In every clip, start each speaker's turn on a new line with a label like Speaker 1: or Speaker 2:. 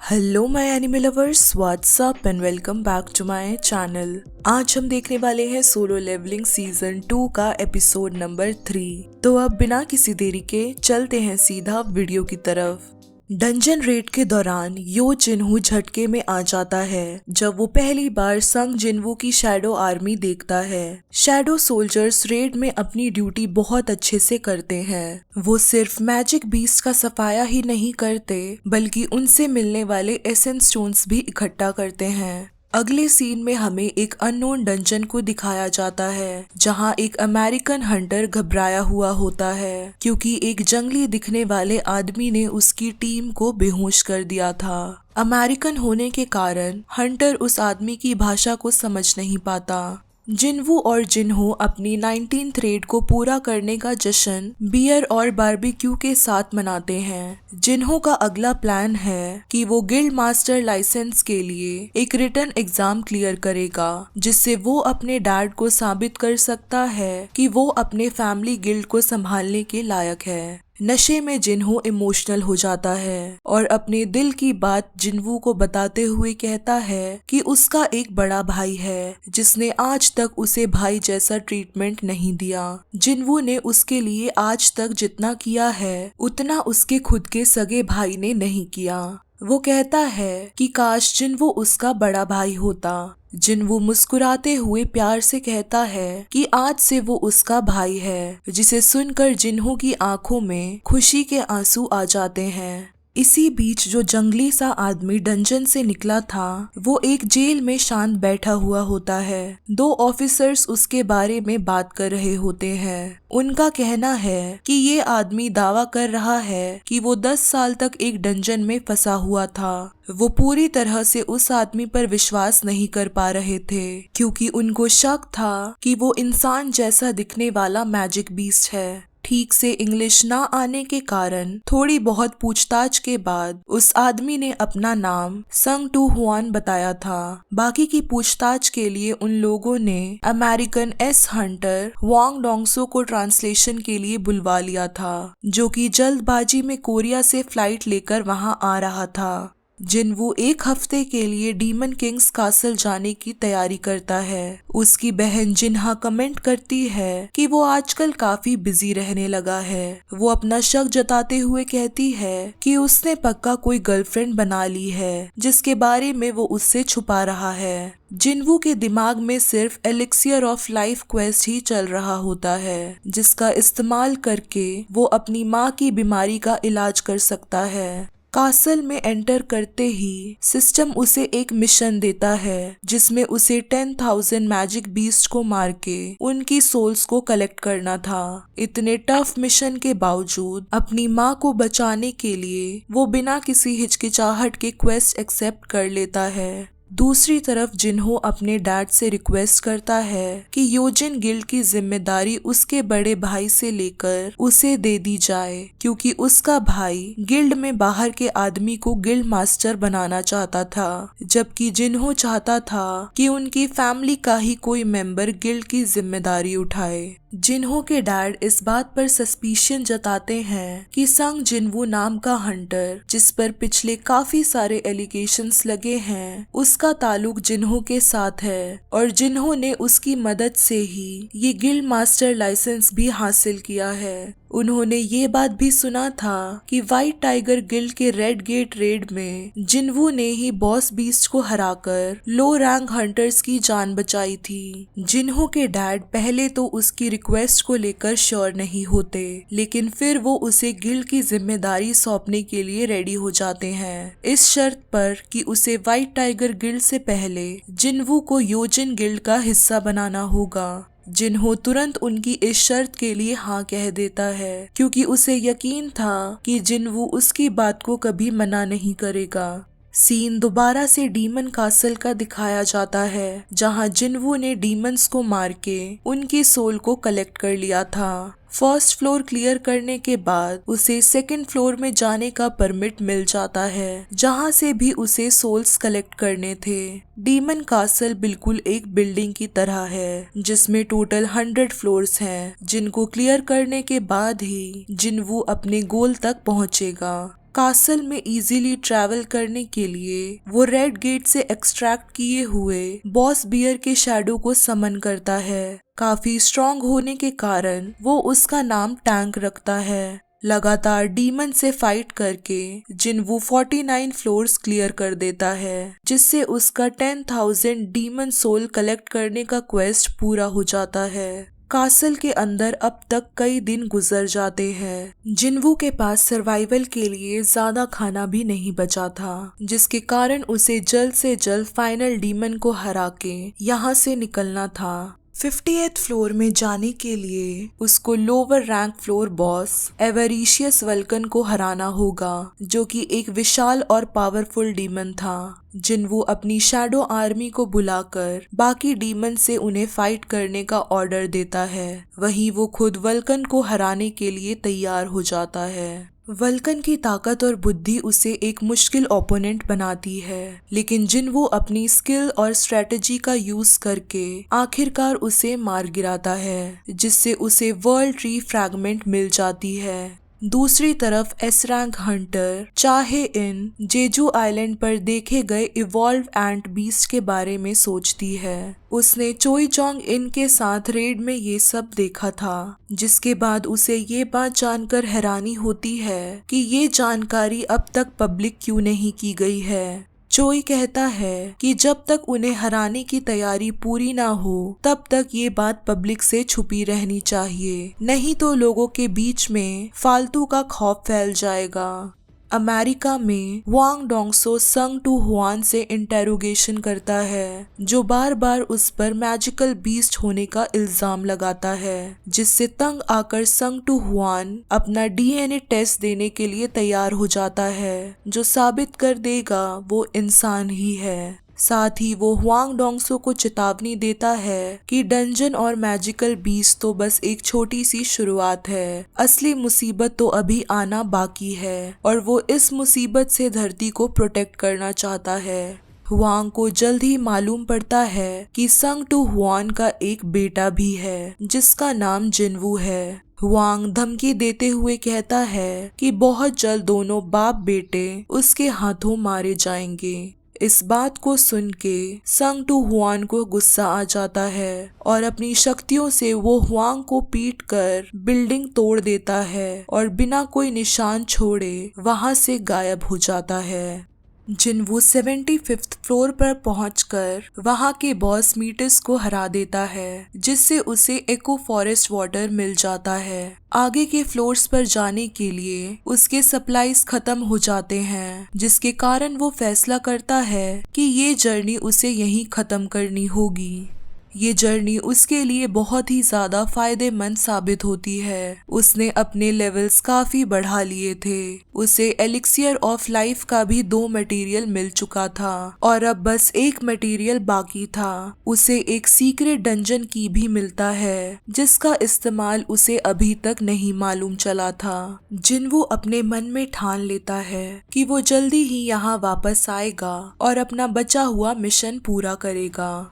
Speaker 1: Hello my anime lovers, what's up and welcome back to my channel. आज हम देखने वाले हैं सोलो लेवलिंग सीजन 2 का एपिसोड नंबर 3। तो अब बिना किसी देरी के चलते हैं सीधा वीडियो की तरफ। डंजन रेड के दौरान यो जिनहू झटके में आ जाता है जब वो पहली बार संग जिनवू की शैडो आर्मी देखता है। शैडो सोल्जर्स रेड में अपनी ड्यूटी बहुत अच्छे से करते हैं। वो सिर्फ मैजिक बीस्ट का सफाया ही नहीं करते बल्कि उनसे मिलने वाले एसेंस स्टोन्स भी इकट्ठा करते हैं। अगले सीन में हमें एक अननोन डंजन को दिखाया जाता है जहां एक अमेरिकन हंटर घबराया हुआ होता है क्योंकि एक जंगली दिखने वाले आदमी ने उसकी टीम को बेहोश कर दिया था। अमेरिकन होने के कारण हंटर उस आदमी की भाषा को समझ नहीं पाता। जिनवू और जिनहो अपनी 19th रेड को पूरा करने का जश्न बियर और बारबेक्यू के साथ मनाते हैं। जिनहो का अगला प्लान है कि वो गिल्ड मास्टर लाइसेंस के लिए एक रिटन एग्जाम क्लियर करेगा जिससे वो अपने डैड को साबित कर सकता है कि वो अपने फैमिली गिल्ड को संभालने के लायक है। नशे में जिनहो इमोशनल हो जाता है और अपने दिल की बात जिनवू को बताते हुए कहता है कि उसका एक बड़ा भाई है जिसने आज तक उसे भाई जैसा ट्रीटमेंट नहीं दिया। जिनवू ने उसके लिए आज तक जितना किया है उतना उसके खुद के सगे भाई ने नहीं किया। वो कहता है कि काश जिनवू उसका बड़ा भाई होता। जिनवू मुस्कुराते हुए प्यार से कहता है कि आज से वो उसका भाई है, जिसे सुनकर जिनहो की आंखों में खुशी के आंसू आ जाते हैं। इसी बीच जो जंगली सा आदमी डंजन से निकला था वो एक जेल में शांत बैठा हुआ होता है। दो ऑफिसर्स उसके बारे में बात कर रहे होते हैं। उनका कहना है कि ये आदमी दावा कर रहा है कि वो 10 साल तक एक डंजन में फंसा हुआ था। वो पूरी तरह से उस आदमी पर विश्वास नहीं कर पा रहे थे क्योंकि उनको शक था कि वो इंसान जैसा दिखने वाला मैजिक बीस्ट है। ठीक से इंग्लिश ना आने के कारण थोड़ी बहुत पूछताछ के बाद उस आदमी ने अपना नाम संग टू हुआन बताया था। बाकी की पूछताछ के लिए उन लोगों ने अमेरिकन एस हंटर वांग डोंगसो को ट्रांसलेशन के लिए बुलवा लिया था, जो कि जल्दबाजी में कोरिया से फ्लाइट लेकर वहां आ रहा था। जिनवू एक हफ्ते के लिए डीमन किंग्स कासल जाने की तैयारी करता है। उसकी बहन जिन्हा कमेंट करती है कि वो आजकल काफी बिजी रहने लगा है। वो अपना शक जताते हुए कहती है कि उसने पक्का कोई गर्लफ्रेंड बना ली है जिसके बारे में वो उससे छुपा रहा है। जिनवू के दिमाग में सिर्फ एलिक्सियर ऑफ लाइफ क्वेस्ट ही चल रहा होता है जिसका इस्तेमाल करके वो अपनी माँ की बीमारी का इलाज कर सकता है। कासल में एंटर करते ही सिस्टम उसे एक मिशन देता है जिसमें उसे 10,000 मैजिक बीस्ट को मार के उनकी सोल्स को कलेक्ट करना था। इतने टफ मिशन के बावजूद अपनी माँ को बचाने के लिए वो बिना किसी हिचकिचाहट के क्वेस्ट एक्सेप्ट कर लेता है। दूसरी तरफ जिनहो अपने डैड से रिक्वेस्ट करता है कि योजिन गिल्ड की जिम्मेदारी उसके बड़े भाई से लेकर उसे दे दी जाए क्योंकि उसका भाई गिल्ड में बाहर के आदमी को गिल्ड मास्टर बनाना चाहता था, जबकि जिनहो चाहता था कि उनकी फैमिली का ही कोई मेंबर गिल्ड की जिम्मेदारी उठाए। जिनहो के डैड इस बात पर सस्पिशन जताते हैं कि संग जिनवू नाम का हंटर जिस पर पिछले काफी सारे एलिगेशंस लगे हैं उसका ताल्लुक जिनहो के साथ है और जिनहो ने उसकी मदद से ही ये गिल्ड मास्टर लाइसेंस भी हासिल किया है। उन्होंने ये बात भी सुना था कि व्हाइट टाइगर गिल्ड के रेड गेट रेड में जिनवू ने ही बॉस बीस्ट को हराकर लो रैंक हंटर्स की जान बचाई थी। जिनहो के डैड पहले तो उसकी रिक्वेस्ट को लेकर श्योर नहीं होते, लेकिन फिर वो उसे गिल्ड की जिम्मेदारी सौंपने के लिए रेडी हो जाते हैं इस शर्त पर कि उसे व्हाइट टाइगर गिल्ड से पहले जिनवू को योजिन गिल्ड का हिस्सा बनाना होगा। जिनहो तुरंत उनकी इस शर्त के लिए हाँ कह देता है क्योंकि उसे यकीन था कि जिनवू उसकी बात को कभी मना नहीं करेगा। सीन दोबारा से डीमन कासल का दिखाया जाता है जहां जिनवू ने डीमंस को मार के उनकी सोल को कलेक्ट कर लिया था। फर्स्ट फ्लोर क्लियर करने के बाद उसे सेकंड फ्लोर में जाने का परमिट मिल जाता है जहां से भी उसे सोल्स कलेक्ट करने थे। डीमन कासल बिल्कुल एक बिल्डिंग की तरह है जिसमें टोटल 100 फ्लोर्स हैं जिनको क्लियर करने के बाद ही जिनवू अपने गोल तक पहुंचेगा। कासल में इजीली ट्रैवल करने के लिए वो रेड गेट से एक्सट्रैक्ट किए हुए बॉस बियर के शैडो को समन करता है। काफी स्ट्रॉन्ग होने के कारण वो उसका नाम टैंक रखता है। लगातार डीमन से फाइट करके जिन्वू 49 फ्लोर्स क्लियर कर देता है, जिससे उसका 10,000 डीमन सोल कलेक्ट करने का क्वेस्ट पूरा हो जाता है। कासल के अंदर अब तक कई दिन गुजर जाते हैं। जिन्वू के पास सर्वाइवल के लिए ज्यादा खाना भी नहीं बचा था, जिसके कारण उसे जल्द से जल्द फाइनल डीमन को हरा के यहाँ से निकलना था। 50th फ्लोर में जाने के लिए उसको lower rank floor boss avaricious Vulcan को हराना होगा, जो कि एक विशाल और पावरफुल डीमन था। जिन्वू अपनी शैडो आर्मी को बुलाकर बाकी डीमन से उन्हें फाइट करने का ऑर्डर देता है। वहीं वो खुद वल्कन को हराने के लिए तैयार हो जाता है। वल्कन की ताकत और बुद्धि उसे एक मुश्किल ओपोनेंट बनाती है, लेकिन जिन्वू अपनी स्किल और स्ट्रेटजी का यूज करके आखिरकार उसे मार गिराता है, जिससे उसे वर्ल्ड ट्री फ्रैगमेंट मिल जाती है। दूसरी तरफ एस रैंक हंटर चाहे इन जेजू आइलैंड पर देखे गए इवॉल्व एंट बीस्ट के बारे में सोचती है। उसने चोई चोंग इन के साथ रेड में ये सब देखा था, जिसके बाद उसे ये बात जानकर हैरानी होती है कि ये जानकारी अब तक पब्लिक क्यों नहीं की गई है। चोई कहता है कि जब तक उन्हें हराने की तैयारी पूरी ना हो तब तक ये बात पब्लिक से छुपी रहनी चाहिए, नहीं तो लोगों के बीच में फालतू का खौफ फैल जाएगा। अमेरिका में वांग डोंगसो संग टू हुआन से इंटेरोगेशन करता है, जो बार बार उस पर मैजिकल बीस्ट होने का इल्जाम लगाता है, जिससे तंग आकर संग टू हुआन अपना डीएनए टेस्ट देने के लिए तैयार हो जाता है, जो साबित कर देगा वो इंसान ही है। साथ ही वो हुआंग डोंगसो को चेतावनी देता है कि डंजन और मैजिकल बीस्ट तो बस एक छोटी सी शुरुआत है, असली मुसीबत तो अभी आना बाकी है और वो इस मुसीबत से धरती को प्रोटेक्ट करना चाहता है। हुआंग को जल्द ही मालूम पड़ता है कि संग टू हुआन का एक बेटा भी है, जिसका नाम जिन्वू है। हुआंग धमकी देते हुए कहता है कि बहुत जल्द दोनों बाप बेटे उसके हाथों मारे जाएंगे। इस बात को सुन के संग टू हुआन को गुस्सा आ जाता है और अपनी शक्तियों से वो हुआंग को पीट कर बिल्डिंग तोड़ देता है और बिना कोई निशान छोड़े वहां से गायब हो जाता है। जिन्वू 75th फ्लोर पर पहुंचकर वहां के बॉस मीटिस को हरा देता है, जिससे उसे एको फॉरेस्ट वाटर मिल जाता है। आगे के फ्लोर्स पर जाने के लिए उसके सप्लाईज खत्म हो जाते हैं, जिसके कारण वो फैसला करता है कि ये जर्नी उसे यहीं खत्म करनी होगी। ये जर्नी उसके लिए बहुत ही ज्यादा फायदेमंद साबित होती है। उसने अपने लेवल्स काफी बढ़ा लिए थे। उसे एलिक्सियर ऑफ लाइफ का भी 2 मटेरियल मिल चुका था और अब बस एक मटेरियल बाकी था। उसे एक सीक्रेट डंजन की भी मिलता है, जिसका इस्तेमाल उसे अभी तक नहीं मालूम चला था। जिन्वू अपने मन में ठान लेता है कि वो जल्दी ही यहाँ वापस आएगा और अपना बचा हुआ मिशन पूरा करेगा।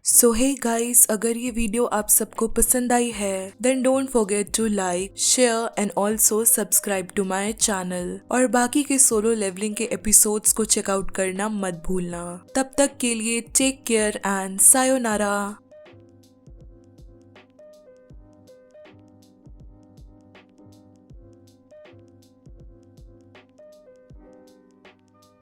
Speaker 1: सो हे गाइस, अगर ये वीडियो आप सबको पसंद आई है then don't forget to like, share and also subscribe to my channel और बाकी के सोलो लेवलिंग के एपिसोड्स को चेकआउट करना मत भूलना। तब तक के लिए टेक केयर एंड सायोनारा।